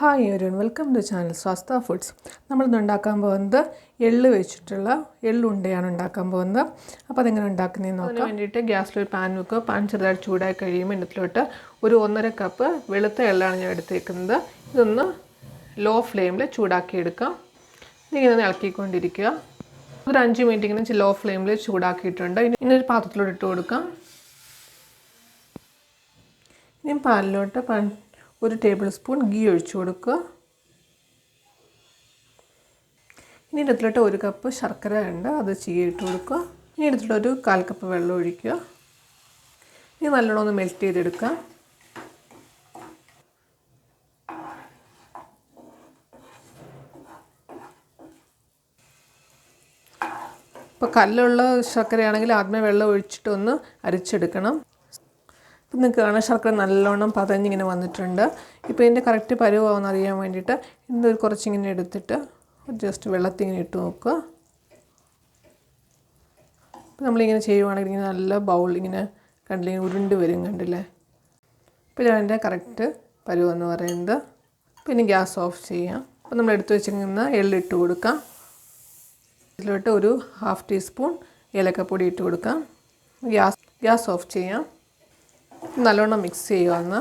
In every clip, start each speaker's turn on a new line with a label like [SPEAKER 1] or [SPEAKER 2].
[SPEAKER 1] Hi everyone, welcome to channel Swastha foods. നമ്മളിന്ന് ഉണ്ടാക്കാൻ പോകുന്നത് എള്ള് വെച്ചിട്ടുള്ള എള്ളുണ്ടയാണ് ഉണ്ടാക്കാൻ പോകുന്നത്. അപ്പോൾ അതെങ്ങനെ ഉണ്ടാക്കുന്നതെന്ന് നോക്കാം. അതിന് വേണ്ടിയിട്ട് ഗ്യാസിലൊരു പാൻ വെക്കുക. പാൻ ചെറുതായിട്ട് ചൂടായി കഴിയുമ്പോൾ ഇതിലോട്ട് ഒരു 1.5 കപ്പ് വെളുത്ത എള്ളാണ് ഞാൻ എടുത്തേക്കുന്നത്. ഇതൊന്ന് ലോ ഫ്ലെയിമിൽ ചൂടാക്കി എടുക്കാം. ഇതിങ്ങനെ ഇളക്കിക്കൊണ്ടിരിക്കുക. ഒരു 5 മിനിറ്റ് ഇങ്ങനെ ലോ ഫ്ലെയിമിൽ ചൂടാക്കിയിട്ടുണ്ട്. ഇനി ഒരു പാത്രത്തിലോട്ട് ഇട്ട് കൊടുക്കാം. ഇനി പാലിലോട്ട് ഒരു ടേബിൾ സ്പൂൺ ഗീ ഒഴിച്ചു കൊടുക്കുക. ഇനി ഇതിലോട്ട് 1 കപ്പ് ശർക്കര ഉണ്ട്, അത് ചീകിയിട്ട് കൊടുക്കുക. ഇനി ഇതിലോട്ട് 1/4 കപ്പ് വെള്ളം ഒഴിക്കുക. ഇനി നല്ലോണം ഒന്ന് മെൽറ്റ് ചെയ്തെടുക്കുക. ഇപ്പോൾ കല്ലുള്ള ശർക്കരയാണെങ്കിൽ ആദ്യമേ വെള്ളം ഒഴിച്ചിട്ട് ഒന്ന് അരിച്ചെടുക്കണം. ഇപ്പം നിങ്ങൾക്ക് കാണാൻ ശർക്കര നല്ലോണം പതഞ്ഞിങ്ങനെ വന്നിട്ടുണ്ട്. ഇപ്പോൾ ഇതിൻ്റെ കറക്റ്റ് പരുവാണെന്ന് അറിയാൻ വേണ്ടിയിട്ട് ഇന്നൊരു കുറച്ചിങ്ങനെ എടുത്തിട്ട് ജസ്റ്റ് വെള്ളത്തിൽ ഇങ്ങനെ ഇട്ട് നോക്കുക. അപ്പോൾ നമ്മളിങ്ങനെ ചെയ്യുവാണെങ്കിൽ ഇങ്ങനെ നല്ല ബൗൾ ഇങ്ങനെ കണ്ടില്ലേ, ഉരുണ്ട് വരും, കണ്ടില്ലേ. ഇപ്പോൾ ഇതിൻ്റെ കറക്റ്റ് പരുവെന്ന് പറയുന്നത്. പിന്നെ ഗ്യാസ് ഓഫ് ചെയ്യാം. അപ്പോൾ നമ്മൾ എടുത്ത് വെച്ചിരിക്കുന്ന എള്ളിട്ട് കൊടുക്കാം. ഇതിലോട്ട് ഒരു 1/2 ടീസ്പൂൺ ഏലക്കപ്പൊടി ഇട്ട് കൊടുക്കാം. ഗ്യാസ് ഓഫ് ചെയ്യാം. നല്ലോണം മിക്സ് ചെയ്യുക.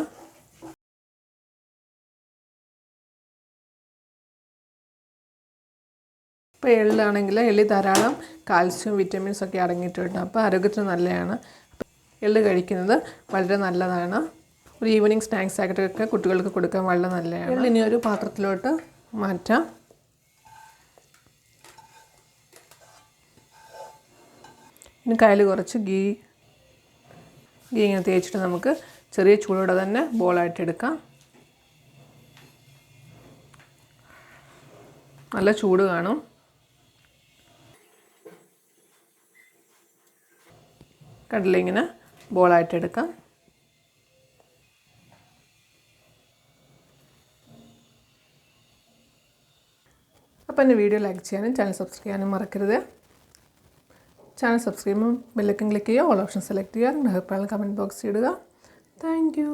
[SPEAKER 1] ഇപ്പോൾ എള്ളാണെങ്കിൽ എള്ളിൽ ധാരാളം കാൽസ്യം വിറ്റമിൻസ് ഒക്കെ അടങ്ങിയിട്ടുണ്ട്. അപ്പോൾ ആരോഗ്യത്തിന് നല്ലതാണ്. എള്ള് കഴിക്കുന്നത് വളരെ നല്ലതാണ്. ഒരു ഈവനിങ് സ്നാക്സ് ആയിട്ടൊക്കെ കുട്ടികൾക്ക് കൊടുക്കാൻ വളരെ നല്ലതാണ്. ഇനി ഒരു പാത്രത്തിലോട്ട് മാറ്റാം. ഇനി കയ്യിൽ കുറച്ച് ഗീ ഇങ്ങനെ തേച്ചിട്ട് നമുക്ക് ചെറിയ ചൂടോടെ തന്നെ ബോളായിട്ട് എടുക്കാം. നല്ല ചൂട് കാണും. കണ്ടില്ലേ, ഇങ്ങനെ ബോളായിട്ട് എടുക്കാം. അപ്പോൾ എൻ്റെ വീഡിയോ ലൈക്ക് ചെയ്യാനും ചാനൽ സബ്സ്ക്രൈബ് ചെയ്യാനും മറക്കരുത്. ചാനൽ സബ്സ്ക്രൈബ് ചെയ്യുമ്പോൾ ബെല്ലൈക്കൺ ക്ലിക്ക് ചെയ്യുക, ഓൾ ഓപ്ഷൻ സെലക്ട് ചെയ്യുക. നിങ്ങളുടെ അഭിപ്രായങ്ങൾ കമൻറ്റ് ബോക്സിൽ ഇടുക. Thank you.